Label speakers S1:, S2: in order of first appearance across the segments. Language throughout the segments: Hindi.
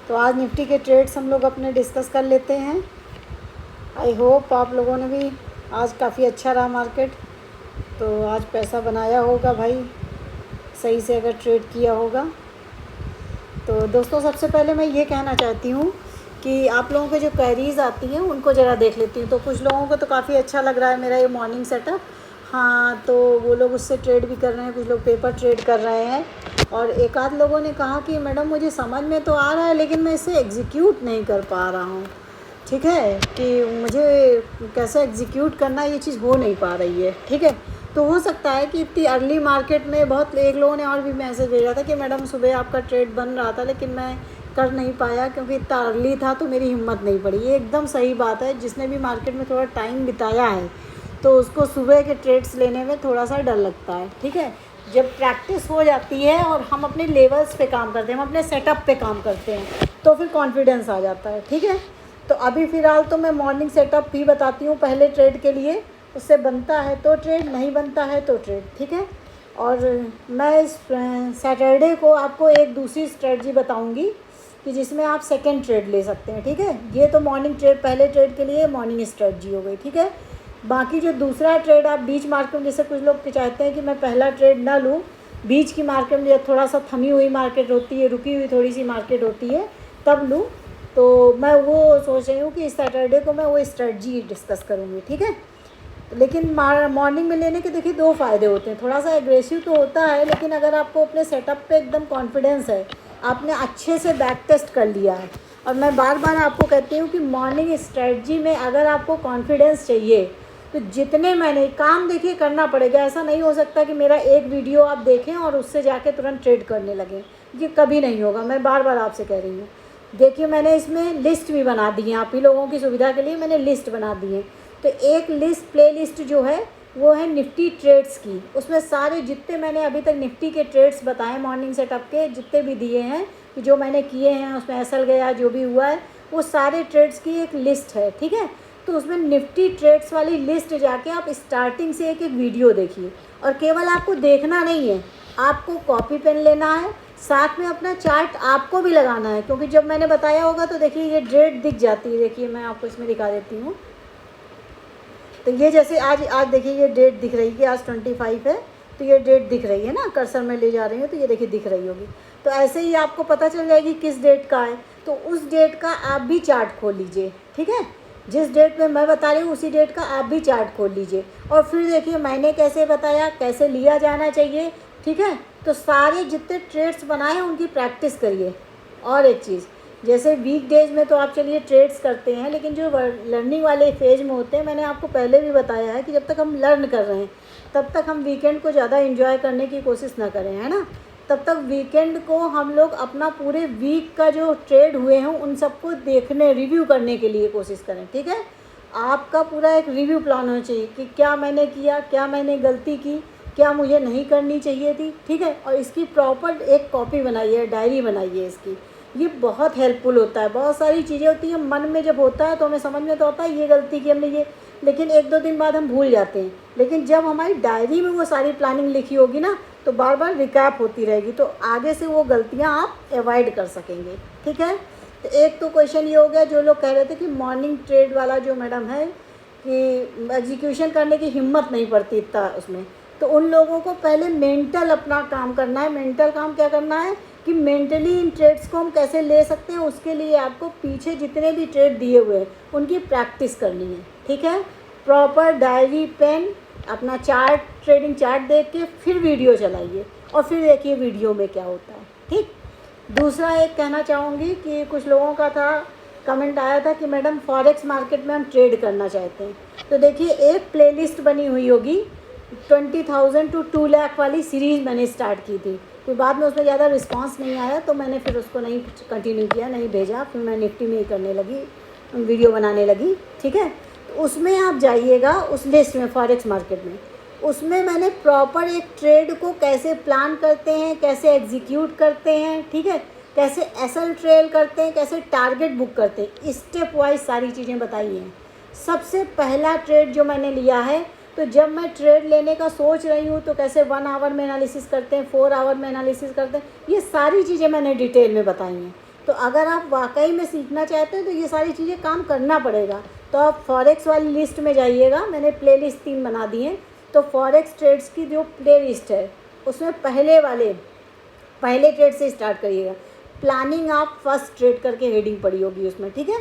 S1: तो आज निफ्टी के ट्रेड्स हम लोग अपने डिस्कस कर लेते हैं। आई होप आप लोगों ने भी आज काफ़ी अच्छा रहा मार्केट, तो आज पैसा बनाया होगा भाई, सही से अगर ट्रेड किया होगा। तो दोस्तों सबसे पहले मैं ये कहना चाहती हूँ कि आप लोगों के जो क्वेरीज़ आती हैं उनको ज़रा देख लेती हूँ। तो कुछ लोगों को तो काफ़ी अच्छा लग रहा है मेरा ये मॉर्निंग सेटअप, हाँ, तो वो लोग उससे ट्रेड भी कर रहे हैं, कुछ लोग पेपर ट्रेड कर रहे हैं। और एक आध लोगों ने कहा कि मैडम मुझे समझ में तो आ रहा है लेकिन मैं इसे एग्जीक्यूट नहीं कर पा रहा हूँ। ठीक है, कि मुझे कैसे एग्जीक्यूट करना ये चीज़ हो नहीं पा रही है। ठीक है, तो हो सकता है कि इतनी अर्ली मार्केट में बहुत एक लोगों ने और भी मैसेज भेजा था कि मैडम सुबह आपका ट्रेड बन रहा था लेकिन मैं कर नहीं पाया क्योंकि इतना अर्ली था तो मेरी हिम्मत नहीं पड़ी। ये एकदम सही बात है। जिसने भी मार्केट में थोड़ा टाइम बिताया है तो उसको सुबह के ट्रेड्स लेने में थोड़ा सा डर लगता है। ठीक है, जब प्रैक्टिस हो जाती है और हम अपने लेवल्स पे काम करते हैं, हम अपने सेटअप पे काम करते हैं, तो फिर कॉन्फिडेंस आ जाता है। ठीक है, तो अभी फ़िलहाल तो मैं मॉर्निंग सेटअप भी बताती हूँ पहले ट्रेड के लिए। उससे बनता है तो ट्रेड, नहीं बनता है तो ट्रेड। ठीक है, और मैं इस सैटरडे को आपको एक दूसरी स्ट्रेटजी बताऊँगी कि जिसमें आप सेकेंड ट्रेड ले सकते हैं। ठीक है, ये तो मॉर्निंग ट्रेड, पहले ट्रेड के लिए मॉर्निंग स्ट्रेटजी हो गई। ठीक है, बाकी जो दूसरा ट्रेड आप बीच मार्केट में, जैसे कुछ लोग चाहते हैं कि मैं पहला ट्रेड ना लूँ, बीच की मार्केट में थोड़ा सा थमी हुई मार्केट होती है, रुकी हुई थोड़ी सी मार्केट होती है, तब लूँ, तो मैं वो सोच रही हूँ कि इस सैटरडे को मैं वो स्ट्रेटजी डिस्कस करूँगी। ठीक है, लेकिन मॉर्निंग में लेने के देखिए दो फ़ायदे होते हैं। थोड़ा सा एग्रेसिव तो होता है, लेकिन अगर आपको अपने सेटअप पे एकदम कॉन्फिडेंस है, आपने अच्छे से बैक टेस्ट कर लिया है, और मैं बार बार आपको कहती हूँ कि मॉर्निंग स्ट्रेटजी में अगर आपको कॉन्फिडेंस चाहिए तो जितने मैंने काम देखिए करना पड़ेगा। ऐसा नहीं हो सकता कि मेरा एक वीडियो आप देखें और उससे जाके तुरंत ट्रेड करने लगें, ये कभी नहीं होगा। मैं बार बार आपसे कह रही हूँ। देखिए मैंने इसमें लिस्ट भी बना दी है, आप ही लोगों की सुविधा के लिए मैंने लिस्ट बना दी है। तो एक लिस्ट, प्ले लिस्ट जो है वो है निफ्टी ट्रेड्स की। उसमें सारे जितने मैंने अभी तक निफ्टी के ट्रेड्स बताए, मॉर्निंग सेटअप के जितने भी दिए हैं, कि जो मैंने किए हैं उसमें एसएल गया, जो भी हुआ है, वो सारे ट्रेड्स की एक लिस्ट है। ठीक है, तो उसमें निफ्टी ट्रेड्स वाली लिस्ट जाके आप स्टार्टिंग से एक एक वीडियो देखिए। और केवल आपको देखना नहीं है, आपको कॉपी पेन लेना है, साथ में अपना चार्ट आपको भी लगाना है, क्योंकि जब मैंने बताया होगा तो देखिए ये डेट दिख जाती है। देखिए मैं आपको इसमें दिखा देती हूँ। तो ये जैसे आज देखिए ये डेट दिख रही है कि आज 25 है, तो ये डेट दिख रही है ना, कर्सर में ले जा रही हूँ तो ये देखिए दिख रही होगी। तो ऐसे ही आपको पता चल जाएगी किस डेट का है, तो उस डेट का आप भी चार्ट खोल लीजिए। ठीक है, जिस डेट पे मैं बता रही हूँ उसी डेट का आप भी चार्ट खोल लीजिए, और फिर देखिए मैंने कैसे बताया, कैसे लिया जाना चाहिए। ठीक है, तो सारे जितने ट्रेड्स बनाए हैं उनकी प्रैक्टिस करिए। और एक चीज़, जैसे वीक डेज में तो आप चलिए ट्रेड्स करते हैं, लेकिन जो लर्निंग वाले फेज में होते हैं, मैंने आपको पहले भी बताया है कि जब तक हम लर्न कर रहे हैं तब तक हम वीकेंड को ज़्यादा एंजॉय करने की कोशिश ना करें, है ना। तब तक वीकेंड को हम लोग अपना पूरे वीक का जो ट्रेड हुए हैं उन सबको देखने, रिव्यू करने के लिए कोशिश करें। ठीक है, आपका पूरा एक रिव्यू प्लान होना चाहिए कि क्या मैंने किया, क्या मैंने गलती की, क्या मुझे नहीं करनी चाहिए थी। ठीक है, और इसकी प्रॉपर एक कॉपी बनाइए, डायरी बनाइए इसकी। ये बहुत हेल्पफुल होता है। बहुत सारी चीज़ें होती हैं, मन में जब होता है तो हमें समझ में तो आता है ये गलती की हमने ये, लेकिन एक दो दिन बाद हम भूल जाते हैं। लेकिन जब हमारी डायरी में वो सारी प्लानिंग लिखी होगी ना, तो बार बार रिकैप होती रहेगी, तो आगे से वो गलतियाँ आप अवॉइड कर सकेंगे। ठीक है, तो एक तो क्वेश्चन ये हो गया, जो लोग कह रहे थे कि मॉर्निंग ट्रेड वाला जो मैडम है कि एग्जीक्यूशन करने की हिम्मत नहीं पड़ती इतना उसमें, तो उन लोगों को पहले मेंटल अपना काम करना है। मेंटल काम क्या करना है कि मेंटली इन ट्रेड्स को हम कैसे ले सकते हैं, उसके लिए आपको पीछे जितने भी ट्रेड दिए हुए हैं उनकी प्रैक्टिस करनी है। ठीक है, प्रॉपर डायरी, पेन, अपना चार्ट, ट्रेडिंग चार्ट देख के फिर वीडियो चलाइए, और फिर देखिए वीडियो में क्या होता है। ठीक, दूसरा एक कहना चाहूँगी कि कुछ लोगों का था, कमेंट आया था कि मैडम फॉरेक्स मार्केट में हम ट्रेड करना चाहते हैं। तो देखिए एक प्लेलिस्ट बनी हुई होगी, 20,000 टू 2 लाख वाली सीरीज़ मैंने स्टार्ट की थी। फिर बाद में उसमें ज़्यादा रिस्पांस नहीं आया तो मैंने फिर उसको नहीं कंटिन्यू किया, नहीं भेजा। फिर मैं निफ्टी में ही करने लगी, वीडियो बनाने लगी। ठीक है, तो उसमें आप जाइएगा, उस लिस्ट में, फॉरेक्स मार्केट में, उसमें मैंने प्रॉपर एक ट्रेड को कैसे प्लान करते हैं, कैसे एग्जीक्यूट करते हैं, ठीक है, कैसे एसएल ट्रेल करते हैं, कैसे टारगेट बुक करते हैं, स्टेप वाइज सारी चीज़ें बताई हैं। सबसे पहला ट्रेड जो मैंने लिया है, तो जब मैं ट्रेड लेने का सोच रही हूँ तो कैसे 1 आवर में एनालिसिस करते हैं, 4 आवर में एनालिसिस करते हैं, ये सारी चीज़ें मैंने डिटेल में बताई हैं। तो अगर आप वाकई में सीखना चाहते हैं तो ये सारी चीज़ें काम करना पड़ेगा। तो आप फॉरेक्स वाली लिस्ट में जाइएगा, मैंने प्लेलिस्ट 3 बना दी हैं। तो फॉरेक्स ट्रेड्स की जो प्लेलिस्ट है उसमें पहले ट्रेड से स्टार्ट करिएगा। प्लानिंग आप फर्स्ट ट्रेड करके हेडिंग पड़ी होगी उसमें, ठीक है।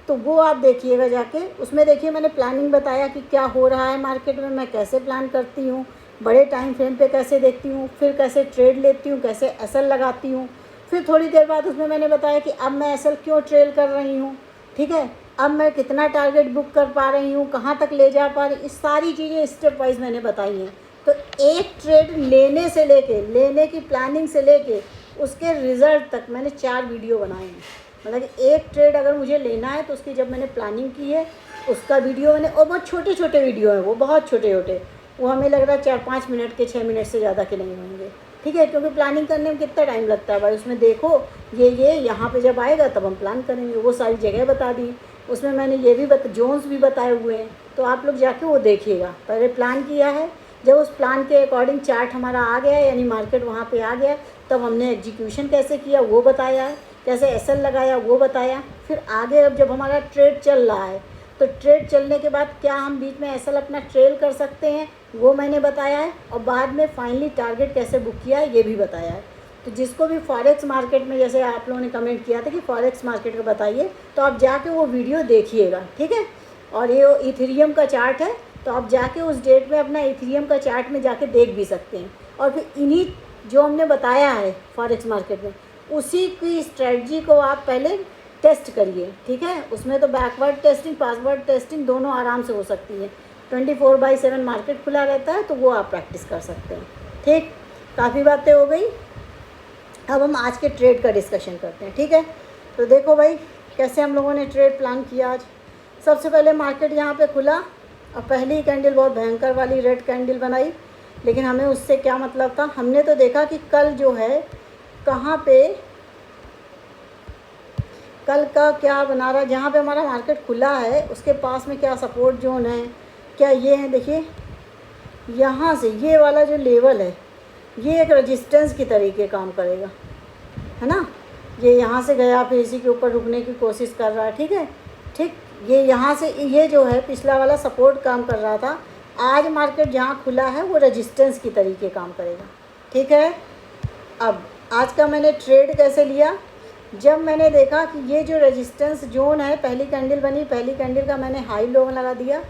S1: तो वो आप देखिएगा जाके, उसमें देखिए मैंने प्लानिंग बताया कि क्या हो रहा है मार्केट में, मैं कैसे प्लान करती हूँ, बड़े टाइम फ्रेम पे कैसे देखती हूँ, फिर कैसे ट्रेड लेती हूँ, कैसे एसएल लगाती हूँ। फिर थोड़ी देर बाद उसमें मैंने बताया कि अब मैं एसएल क्यों ट्रेल कर रही हूँ, ठीक है, अब मैं कितना टारगेट बुक कर पा रही हूँ, कहाँ तक ले जा पा रही, इस सारी चीज़ें स्टेप वाइज मैंने बताई हैं। तो एक ट्रेड लेने से लेके, लेने की प्लानिंग से लेके उसके रिज़ल्ट तक मैंने 4 वीडियो बनाए हैं। मतलब एक ट्रेड अगर मुझे लेना है तो उसकी जब मैंने प्लानिंग की है उसका वीडियो मैंने, और बहुत छोटे छोटे वीडियो हैं, वो बहुत छोटे छोटे, वो हमें लग रहा है 4-5 मिनट के, 6 मिनट से ज़्यादा के नहीं होंगे, ठीक है। क्योंकि प्लानिंग करने में कितना टाइम लगता है भाई, उसमें देखो ये यहाँ पे जब आएगा तब हम प्लान करेंगे, वो सारी जगह बता दी। उसमें मैंने ये भी जोन्स भी बताए हुए हैं, तो आप लोग जाके वो देखिएगा। पहले प्लान किया है, जब उस प्लान के अकॉर्डिंग चार्ट हमारा आ गया यानी मार्केट वहाँ पे आ गया, तब हमने एग्जीक्यूशन कैसे किया वो बताया है, कैसे एसएल लगाया वो बताया। फिर आगे अब जब हमारा ट्रेड चल रहा है तो ट्रेड चलने के बाद क्या हम बीच में एसएल अपना ट्रेल कर सकते हैं वो मैंने बताया है, और बाद में फाइनली टारगेट कैसे बुक किया है ये भी बताया है। तो जिसको भी फॉरेक्स मार्केट में, जैसे आप लोगों ने कमेंट किया था कि फॉरेक्स मार्केट का बताइए, तो आप जाके वो वीडियो देखिएगा, ठीक है। और ये इथेरियम का चार्ट है, तो आप जाके उस डेट में अपना इथेरियम का चार्ट में जाके देख भी सकते हैं। और फिर इन्हीं जो हमने बताया है फॉरेक्स मार्केट में, उसी की स्ट्रेटजी को आप पहले टेस्ट करिए, ठीक है। उसमें तो बैकवर्ड टेस्टिंग, फॉरवर्ड टेस्टिंग दोनों आराम से हो सकती है। 24/7 मार्केट खुला रहता है, तो वो आप प्रैक्टिस कर सकते हैं, ठीक। काफ़ी बातें हो गई, अब हम आज के ट्रेड का डिस्कशन करते हैं, ठीक है। तो देखो भाई कैसे हम लोगों ने ट्रेड प्लान किया आज। सबसे पहले मार्केट यहाँ पे खुला और पहली कैंडल बहुत भयंकर वाली रेड कैंडल बनाई, लेकिन हमें उससे क्या मतलब था, हमने तो देखा कि कल जो है कहाँ पे, कल का क्या बना रहा, जहाँ पे हमारा मार्केट खुला है उसके पास में क्या सपोर्ट जोन है, क्या ये है, देखिए यहाँ से ये वाला जो लेवल है ये एक रेजिस्टेंस की तरीके काम करेगा, है ना। ये यहाँ से गया फिर इसी के ऊपर रुकने की कोशिश कर रहा है, ठीक है, ठीक। ये यहाँ से ये जो है पिछला वाला सपोर्ट काम कर रहा था, आज मार्केट जहाँ खुला है वो रेजिस्टेंस की तरीके काम करेगा, ठीक है। अब आज का मैंने ट्रेड कैसे लिया, जब मैंने देखा कि ये जो रेजिस्टेंस जोन है, पहली कैंडल बनी, पहली कैंडल का मैंने हाई लो लगा दिया,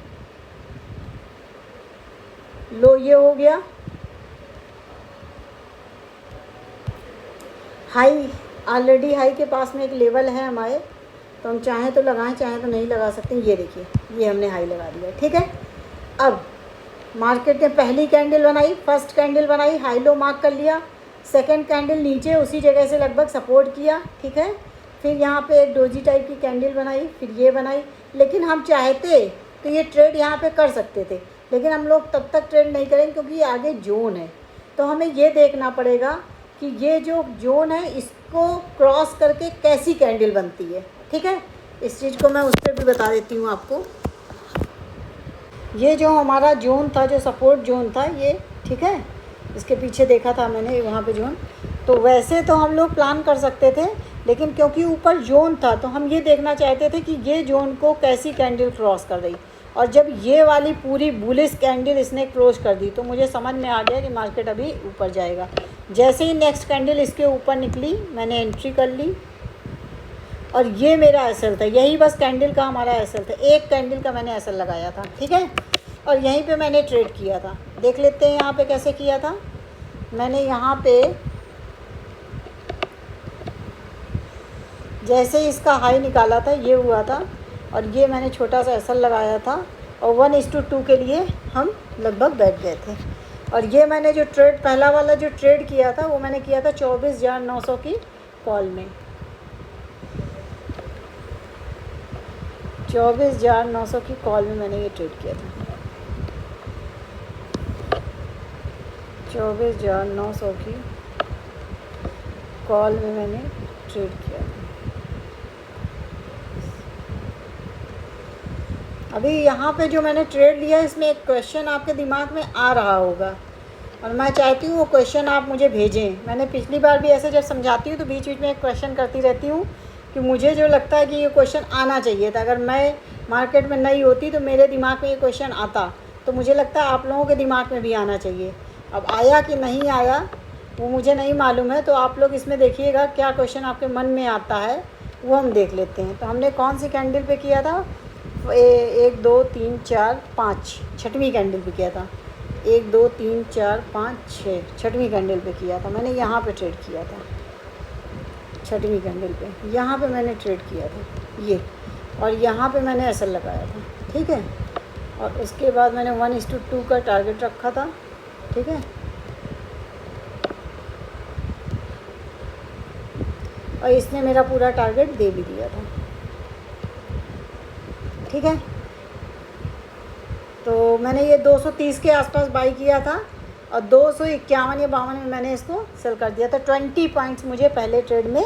S1: लो ये हो गया, हाई ऑलरेडी हाई के पास में एक लेवल है हमारे, तो हम चाहें तो लगाएं चाहें तो नहीं लगा सकते। ये देखिए ये हमने हाई लगा दिया, ठीक है। अब मार्केट ने पहली कैंडल बनाई, फर्स्ट कैंडल बनाई, हाई लो मार्क कर लिया, सेकंड कैंडल नीचे उसी जगह से लगभग सपोर्ट किया, ठीक है। फिर यहाँ पे एक डोजी टाइप की कैंडल बनाई, फिर ये बनाई। लेकिन हम चाहते तो ये ट्रेड यहाँ पे कर सकते थे, लेकिन हम लोग तब तक ट्रेड नहीं करेंगे क्योंकि ये आगे जोन है। तो हमें ये देखना पड़ेगा कि ये जो जोन है इसको क्रॉस करके कैसी कैंडल बनती है, ठीक है। इस चीज़ को मैं उस पर भी बता देती हूँ आपको। ये जो हमारा जोन था, जो सपोर्ट जोन था ये, ठीक है, इसके पीछे देखा था मैंने वहाँ पे जोन। तो वैसे तो हम लोग प्लान कर सकते थे, लेकिन क्योंकि ऊपर जोन था तो हम ये देखना चाहते थे कि ये जोन को कैसी कैंडल क्रॉस कर रही। और जब ये वाली पूरी बुलिश कैंडल इसने क्रॉस कर दी तो मुझे समझ में आ गया कि मार्केट अभी ऊपर जाएगा। जैसे ही नेक्स्ट कैंडल इसके ऊपर निकली मैंने एंट्री कर ली, और ये मेरा एसएल था, यही बस कैंडल का हमारा एसएल था, एक कैंडल का मैंने एसएल लगाया था, ठीक है। और यहीं पे मैंने ट्रेड किया था। देख लेते हैं यहाँ पे कैसे किया था। मैंने यहाँ पे जैसे ही इसका हाई निकाला था ये हुआ था, और ये मैंने छोटा सा एसएल लगाया था, और 1:2 के लिए हम लगभग बैठ गए थे। और ये मैंने जो ट्रेड, पहला वाला जो ट्रेड किया था वो मैंने किया था 24,900 की कॉल में, 24,900 की कॉल में मैंने ये ट्रेड किया था। 24,900 की कॉल में मैंने ट्रेड किया था। अभी यहाँ पे जो मैंने ट्रेड लिया है इसमें एक क्वेश्चन आपके दिमाग में आ रहा होगा, और मैं चाहती हूँ वो क्वेश्चन आप मुझे भेजें। मैंने पिछली बार भी ऐसे जब समझाती हूँ तो बीच बीच में एक क्वेश्चन करती रहती हूँ कि मुझे जो लगता है कि ये क्वेश्चन आना चाहिए था। अगर मैं मार्केट में नई होती तो मेरे दिमाग में ये क्वेश्चन आता, तो मुझे लगता है आप लोगों के दिमाग में भी आना चाहिए। अब आया कि नहीं आया वो मुझे नहीं मालूम है, तो आप लोग इसमें देखिएगा क्या क्वेश्चन आपके मन में आता है वो हम देख लेते हैं। तो हमने कौन सी कैंडल पे किया था? 1 2 3 4 5, छठवीं कैंडल पे किया था। 1 2 3 4 5 6, छठवीं कैंडल पे किया था। मैंने यहाँ पे ट्रेड किया था, छठवीं कैंडल पे यहाँ पे मैंने ट्रेड किया था ये, और यहाँ पे मैंने एसएल लगाया था, ठीक है। और उसके बाद मैंने 1:2 का टारगेट रखा था, ठीक है। और इसने मेरा पूरा टारगेट दे भी दिया था, ठीक है। तो मैंने ये 230 के आसपास बाई किया था और 251 या 52 में मैंने इसको सेल कर दिया था। 20 पॉइंट्स मुझे पहले ट्रेड में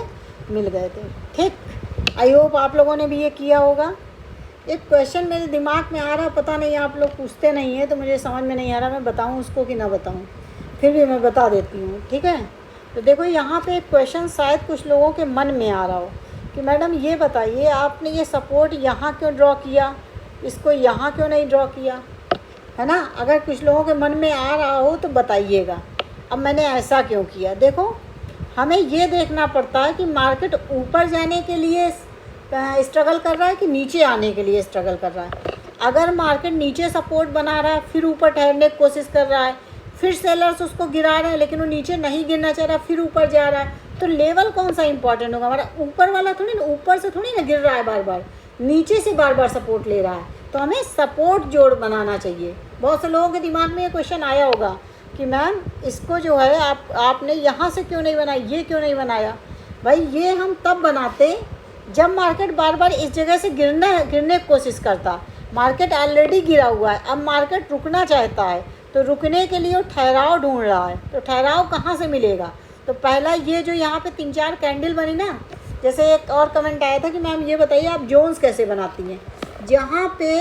S1: मिल गए थे, ठीक। आई होप आप लोगों ने भी ये किया होगा। एक क्वेश्चन मेरे दिमाग में आ रहा, पता नहीं आप लोग पूछते नहीं हैं तो मुझे समझ में नहीं आ रहा मैं बताऊं उसको कि ना बताऊं, फिर भी मैं बता देती हूँ, ठीक है। तो देखो यहाँ पे एक क्वेश्चन शायद कुछ लोगों के मन में आ रहा हो कि मैडम ये बताइए आपने ये सपोर्ट यहाँ क्यों ड्रॉ किया, इसको यहाँ क्यों नहीं ड्रॉ किया, है ना। अगर कुछ लोगों के मन में आ रहा हो तो बताइएगा अब मैंने ऐसा क्यों किया। देखो हमें ये देखना पड़ता है कि मार्केट ऊपर जाने के लिए स्ट्रगल कर रहा है कि नीचे आने के लिए स्ट्रगल कर रहा है। अगर मार्केट नीचे सपोर्ट बना रहा है फिर ऊपर ठहरने की कोशिश कर रहा है, फिर सेलर्स उसको गिरा रहे हैं लेकिन वो नीचे नहीं गिरना चाह रहा, फिर ऊपर जा रहा है, तो लेवल कौन सा इंपॉर्टेंट होगा हमारा? ऊपर वाला थोड़ी ना, ऊपर से थोड़ी ना गिर रहा है बार बार, नीचे से बार बार सपोर्ट ले रहा है, तो हमें सपोर्ट जोड़ बनाना चाहिए। बहुत से लोगों के दिमाग में ये क्वेश्चन आया होगा कि मैम इसको जो है आपने यहाँ से क्यों नहीं बनाया, ये क्यों नहीं बनाया। भाई ये हम तब बनाते जब मार्केट बार बार इस जगह से गिरने की कोशिश करता। मार्केट ऑलरेडी गिरा हुआ है, अब मार्केट रुकना चाहता है, तो रुकने के लिए वो ठहराव ढूंढ रहा है, तो ठहराव कहाँ से मिलेगा? तो पहला ये जो यहाँ पे 3-4 कैंडल बनी ना, जैसे एक और कमेंट आया था कि मैम ये बताइए आप जोन्स कैसे बनाती हैं। जहाँ पे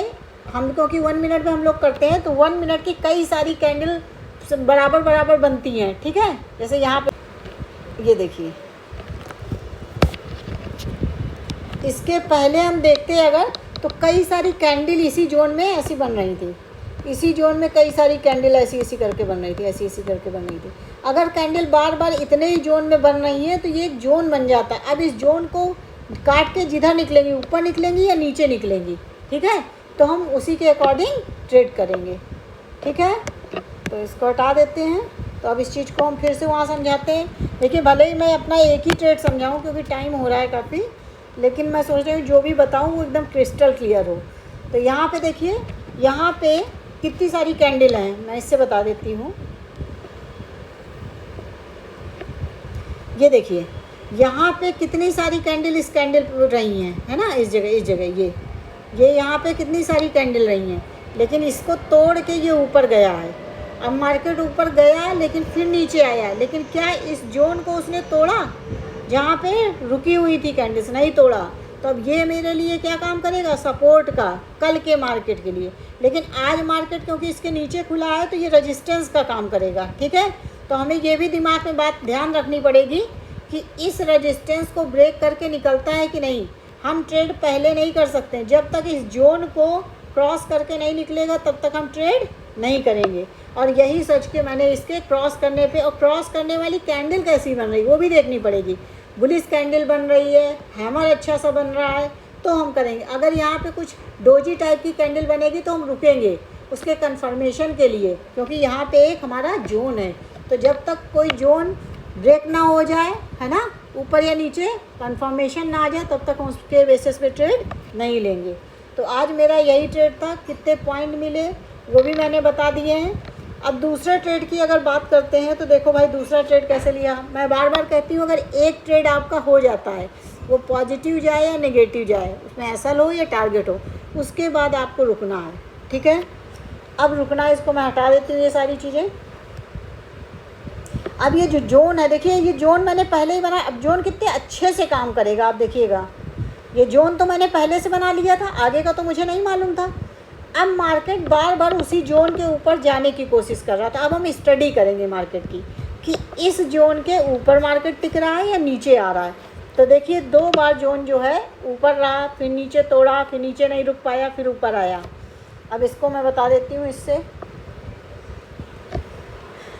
S1: हम क्योंकि 1 मिनट में हम लोग करते हैं तो 1 मिनट की कई सारी कैंडल बराबर बराबर बनती हैं, ठीक है। जैसे यहाँ पे ये देखिए, इसके पहले हम देखते हैं अगर तो कई सारी कैंडल इसी जोन में ऐसी बन रही थी, इसी जोन में कई सारी कैंडल ऐसी करके बन रही थी, ऐसी करके बन रही थी। अगर कैंडल बार बार इतने ही जोन में बन रही है तो ये एक जोन बन जाता है। अब इस जोन को काट के जिधर निकलेंगी, ऊपर निकलेंगी या नीचे निकलेंगी, ठीक है, तो हम उसी के अकॉर्डिंग ट्रेड करेंगे, ठीक है। तो इसको हटा देते हैं। तो अब इस चीज़ को हम फिर से वहाँ समझाते हैं। देखिए भले ही मैं अपना एक ही ट्रेड समझाऊँ क्योंकि टाइम हो रहा है काफ़ी, लेकिन मैं सोच रही हूँ जो भी बताऊँ वो एकदम क्रिस्टल क्लियर हो। तो यहाँ पे देखिए, यहाँ पे कितनी सारी कैंडल हैं, मैं इससे बता देती हूँ। ये देखिए यहाँ पे कितनी सारी कैंडल इस कैंडल पर रही हैं, है ना, इस जगह ये यहाँ पे कितनी सारी कैंडल रही हैं, लेकिन इसको तोड़ के ये ऊपर गया है। अब मार्केट ऊपर गया लेकिन फिर नीचे आया है, लेकिन क्या इस जोन को उसने तोड़ा? जहाँ पे रुकी हुई थी कैंडल्स, नहीं तोड़ा। तो अब ये मेरे लिए क्या काम करेगा? सपोर्ट का, कल के मार्केट के लिए। लेकिन आज मार्केट क्योंकि इसके नीचे खुला है तो ये रेजिस्टेंस का काम करेगा, ठीक है। तो हमें ये भी दिमाग में बात ध्यान रखनी पड़ेगी कि इस रेजिस्टेंस को ब्रेक करके निकलता है कि नहीं। हम ट्रेड पहले नहीं कर सकते, जब तक इस जोन को क्रॉस करके नहीं निकलेगा तब तक हम ट्रेड नहीं करेंगे। और यही सोच के मैंने इसके क्रॉस करने पे, और क्रॉस करने वाली कैंडल कैसी बन रही वो भी देखनी पड़ेगी। बुलिश कैंडल बन रही है, हैमर अच्छा सा बन रहा है तो हम करेंगे। अगर यहाँ पे कुछ डोजी टाइप की कैंडल बनेगी तो हम रुकेंगे उसके कंफर्मेशन के लिए, क्योंकि यहाँ पे एक हमारा जोन है। तो जब तक कोई जोन ब्रेक ना हो जाए, है ना, ऊपर या नीचे कंफर्मेशन ना आ जाए, तब तक हम उसके बेसिस पे ट्रेड नहीं लेंगे। तो आज मेरा यही ट्रेड था। कितने पॉइंट मिले वो भी मैंने बता दिए हैं। अब दूसरा ट्रेड की अगर बात करते हैं तो देखो भाई दूसरा ट्रेड कैसे लिया। मैं बार बार कहती हूँ अगर एक ट्रेड आपका हो जाता है, वो पॉजिटिव जाए या नेगेटिव जाए, उसमें एसएल हो या टारगेट हो, उसके बाद आपको रुकना है, ठीक है। अब रुकना है, इसको मैं हटा देती हूँ ये सारी चीज़ें। अब ये जो जोन है, देखिए ये जोन मैंने पहले ही बनाया। अब जोन कितने अच्छे से काम करेगा आप देखिएगा। ये जोन तो मैंने पहले से बना लिया था, आगे का तो मुझे नहीं मालूम था। अब मार्केट बार बार उसी जोन के ऊपर जाने की कोशिश कर रहा था। अब हम स्टडी करेंगे मार्केट की कि इस जोन के ऊपर मार्केट टिक रहा है या नीचे आ रहा है। तो देखिए 2 बार जोन जो है ऊपर रहा, फिर नीचे तोड़ा, फिर नीचे नहीं रुक पाया, फिर ऊपर आया। अब इसको मैं बता देती हूँ इससे।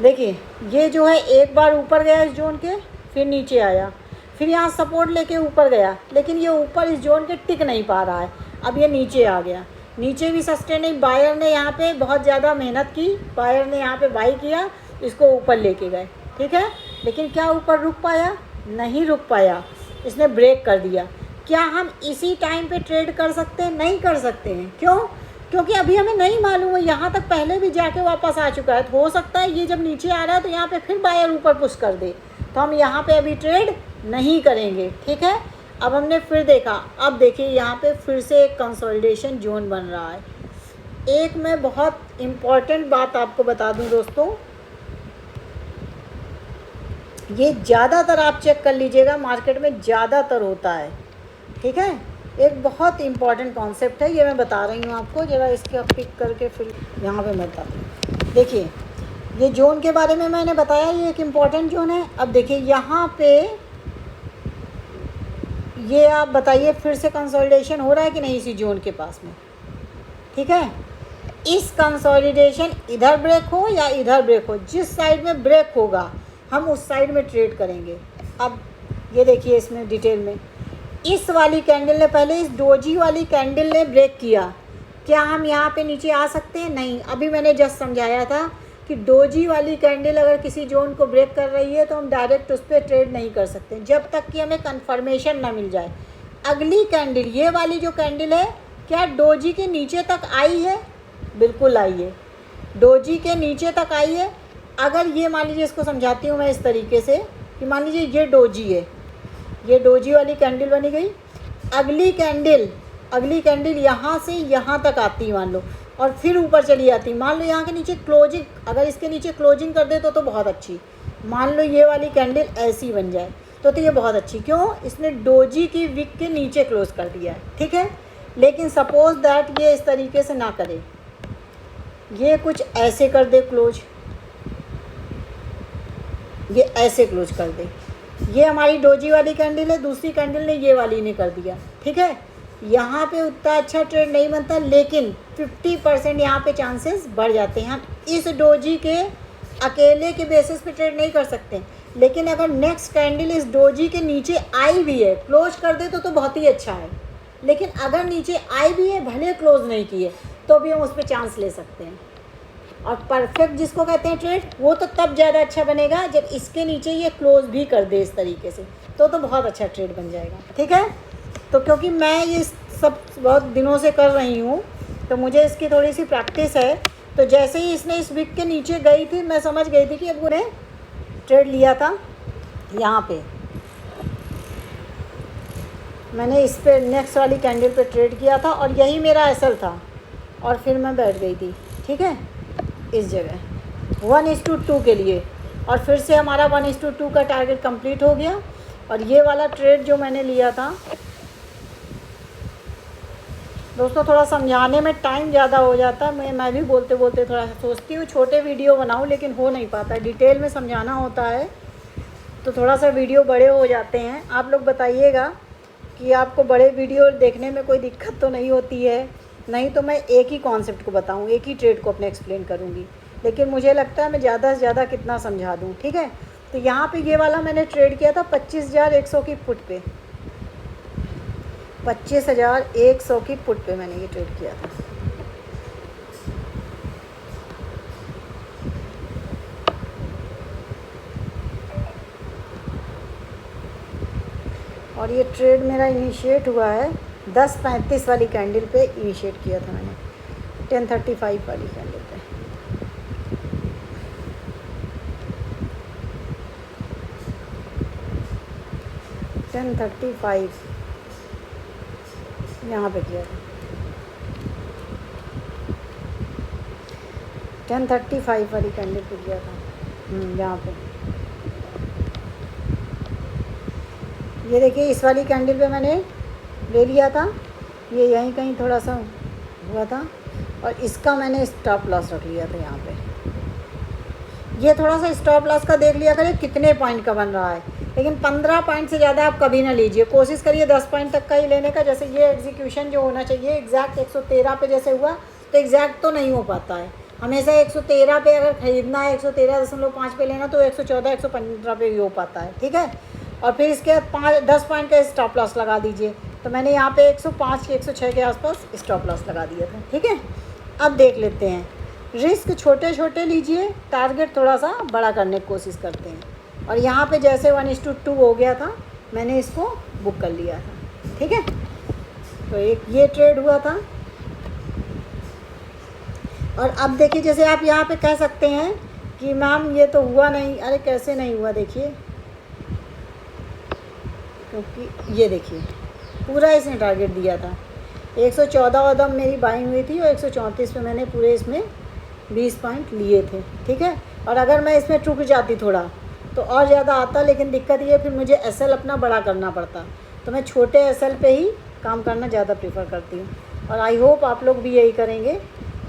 S1: देखिए ये जो है एक बार ऊपर गया इस जोन के, फिर नीचे आया, फिर यहाँ सपोर्ट लेके ऊपर गया, लेकिन ये ऊपर इस जोन के टिक नहीं पा रहा है। अब ये नीचे आ गया, नीचे भी सस्टेन नहीं, बायर ने यहाँ पे बहुत ज़्यादा मेहनत की, बायर ने यहाँ पे बाई किया, इसको ऊपर लेके गए, ठीक है। लेकिन क्या ऊपर रुक पाया? नहीं रुक पाया, इसने ब्रेक कर दिया। क्या हम इसी टाइम पे ट्रेड कर सकते हैं? नहीं कर सकते हैं। क्यों? क्योंकि अभी हमें नहीं मालूम है, यहाँ तक पहले भी जाके वापस आ चुका है। तो हो सकता है ये जब नीचे आ रहा है तो यहाँ पे फिर बायर ऊपर पुश कर दे, तो हम यहाँ पे अभी ट्रेड नहीं करेंगे, ठीक है। अब हमने फिर देखा, अब देखिए यहाँ पे फिर से एक कंसोलिडेशन जोन बन रहा है। एक मैं बहुत इम्पॉर्टेंट बात आपको बता दूं दोस्तों, ये ज़्यादातर आप चेक कर लीजिएगा, मार्केट में ज़्यादातर होता है, ठीक है। एक बहुत इम्पॉर्टेंट कॉन्सेप्ट है, ये मैं बता रही हूँ आपको। ज़रा इसके पिक करके फिर यहाँ पे मैं बताती हूँ। देखिए ये जोन के बारे में मैंने बताया, ये एक इम्पॉर्टेंट जोन है। अब देखिए यहाँ पे ये आप बताइए फिर से कंसोलिडेशन हो रहा है कि नहीं इसी जोन के पास में, ठीक है। इस कंसोलिडेशन इधर ब्रेक हो या इधर ब्रेक हो, जिस साइड में ब्रेक होगा हम उस साइड में ट्रेड करेंगे। अब ये देखिए इसमें डिटेल में, इस वाली कैंडल ने पहले इस डोजी वाली कैंडल ने ब्रेक किया, क्या हम यहाँ पे नीचे आ सकते हैं? नहीं। अभी मैंने जस्ट समझाया था कि डोजी वाली कैंडल अगर किसी जोन को ब्रेक कर रही है तो हम डायरेक्ट उस पर ट्रेड नहीं कर सकते जब तक कि हमें कंफर्मेशन ना मिल जाए। अगली कैंडल, ये वाली जो कैंडल है, क्या डोजी के नीचे तक आई है? बिल्कुल आई है, डोजी के नीचे तक आई है। अगर ये मान लीजिए, इसको समझाती हूँ मैं इस तरीके से कि मान लीजिए ये डोजी है, ये डोजी वाली कैंडल बनी गई। अगली कैंडल यहाँ से यहाँ तक आती मान लो, और फिर ऊपर चली जाती। मान लो यहाँ के नीचे क्लोजिंग, अगर इसके नीचे क्लोजिंग कर दे तो बहुत अच्छी। मान लो ये वाली कैंडल ऐसी बन जाए तो ये बहुत अच्छी। क्यों? इसने डोजी की विक के नीचे क्लोज कर दिया है, ठीक है। लेकिन सपोज दैट ये इस तरीके से ना करे, ये कुछ ऐसे कर दे क्लोज, ये ऐसे क्लोज कर दे। ये हमारी डोजी वाली कैंडल है, दूसरी कैंडल ने ये वाली ने कर दिया, ठीक है। यहाँ पे उतना अच्छा ट्रेड नहीं बनता, लेकिन 50% यहाँ पे चांसेस बढ़ जाते हैं। हम इस डोजी के अकेले के बेसिस पे ट्रेड नहीं कर सकते, लेकिन अगर नेक्स्ट कैंडल इस डोजी के नीचे आई भी है, क्लोज कर दे तो बहुत ही अच्छा है। लेकिन अगर नीचे आई भी है, भले क्लोज नहीं किए, तो भी हम उस पर चांस ले सकते हैं। और परफेक्ट जिसको कहते हैं ट्रेड, वो तो तब ज़्यादा अच्छा बनेगा जब इसके नीचे ये क्लोज भी कर दे इस तरीके से, तो बहुत अच्छा ट्रेड बन जाएगा, ठीक है। तो क्योंकि मैं ये सब बहुत दिनों से कर रही हूँ तो मुझे इसकी थोड़ी सी प्रैक्टिस है, तो जैसे ही इसने इस विक के नीचे गई थी, मैं समझ गई थी कि अब उन्हें ट्रेड लिया था। यहाँ पे मैंने इस पर नेक्स्ट वाली कैंडल पे ट्रेड किया था और यही मेरा एसएल था, और फिर मैं बैठ गई थी, ठीक है, इस जगह 1:2 के लिए। और फिर से हमारा 1:2 का टारगेट कंप्लीट हो गया। और ये वाला ट्रेड जो मैंने लिया था दोस्तों, थोड़ा समझाने में टाइम ज़्यादा हो जाता है, मैं भी बोलते बोलते थोड़ा सोचती हूँ छोटे वीडियो बनाऊँ, लेकिन हो नहीं पाता, डिटेल में समझाना होता है तो थोड़ा सा वीडियो बड़े हो जाते हैं। आप लोग बताइएगा कि आपको बड़े वीडियो देखने में कोई दिक्कत तो नहीं होती है, नहीं तो मैं एक ही कॉन्सेप्ट को बताऊँ, एक ही ट्रेड को अपने एक्सप्लेन करूँगी, लेकिन मुझे लगता है मैं ज़्यादा से ज़्यादा कितना समझा दूँ, ठीक है। तो यहाँ पे ये वाला मैंने ट्रेड किया था 25,100 की पुट पे, 25,100 की पुट पे मैंने ये ट्रेड किया था। और ये ट्रेड मेरा इनिशिएट हुआ है 10:35 वाली कैंडल पे इनिशिएट किया था मैंने, 10:35 वाली कैंडल पे। $10.35 यहाँ पे किया था, 10:35 वाली कैंडल पे किया था। यहाँ पे ये देखिए, इस वाली कैंडल पे मैंने ले लिया था, ये यहीं कहीं थोड़ा सा हुआ था, और इसका मैंने स्टॉप लॉस रख लिया था यहाँ पे, ये थोड़ा सा स्टॉप लॉस का देख लिया करिए कितने पॉइंट का बन रहा है, लेकिन 15 पॉइंट से ज़्यादा आप कभी ना लीजिए, कोशिश करिए 10 पॉइंट तक का ही लेने का। जैसे ये एग्जीक्यूशन जो होना चाहिए एग्जैक्ट 113 पे जैसे हुआ, तो एग्जैक्ट तो नहीं हो पाता है, हमेशा 113 पे अगर ख़रीदना है 113.5 पे लेना तो 114 115 पे भी हो पाता है, ठीक है। और फिर इसके बाद 10 पॉइंट का स्टॉप लॉस लगा दीजिए। तो मैंने यहाँ पे 105 के 106 के आसपास स्टॉप लॉस लगा दिया था, ठीक है। अब देख लेते हैं, रिस्क छोटे छोटे लीजिए, टारगेट थोड़ा सा बड़ा करने की कोशिश करते हैं। और यहाँ पे जैसे 1:2 हो गया था, मैंने इसको बुक कर लिया था, ठीक है। तो एक ये ट्रेड हुआ था। और अब देखिए, जैसे आप यहाँ पे कह सकते हैं कि मैम ये तो हुआ नहीं, अरे कैसे नहीं हुआ, देखिए, क्योंकि ये देखिए पूरा इसने टारगेट दिया था। 114 कदम मेरी बाइंग हुई थी और 134 पे मैंने पूरे इसमें 20 पॉइंट लिए थे, ठीक है। और अगर मैं इसमें रुक जाती थोड़ा तो और ज़्यादा आता, लेकिन दिक्कत ये फिर मुझे एसएल अपना बड़ा करना पड़ता, तो मैं छोटे एसएल पे ही काम करना ज़्यादा प्रेफर करती हूँ। और आई होप आप लोग भी यही करेंगे।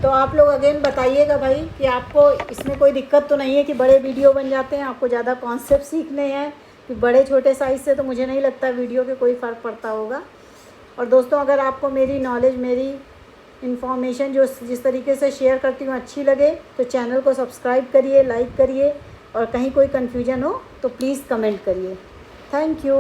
S1: तो आप लोग अगेन बताइएगा भाई कि आपको इसमें कोई दिक्कत तो नहीं है कि बड़े वीडियो बन जाते हैं, आपको ज़्यादा कॉन्सेप्ट सीखने हैं कि बड़े छोटे साइज़ से तो मुझे नहीं लगता वीडियो के कोई फ़र्क पड़ता होगा। और दोस्तों, अगर आपको मेरी नॉलेज, मेरी इन्फॉर्मेशन जो जिस तरीके से शेयर करती हूँ अच्छी लगे तो चैनल को सब्सक्राइब करिए, लाइक करिए, और कहीं कोई कन्फ्यूजन हो तो प्लीज़ कमेंट करिए। Thank you.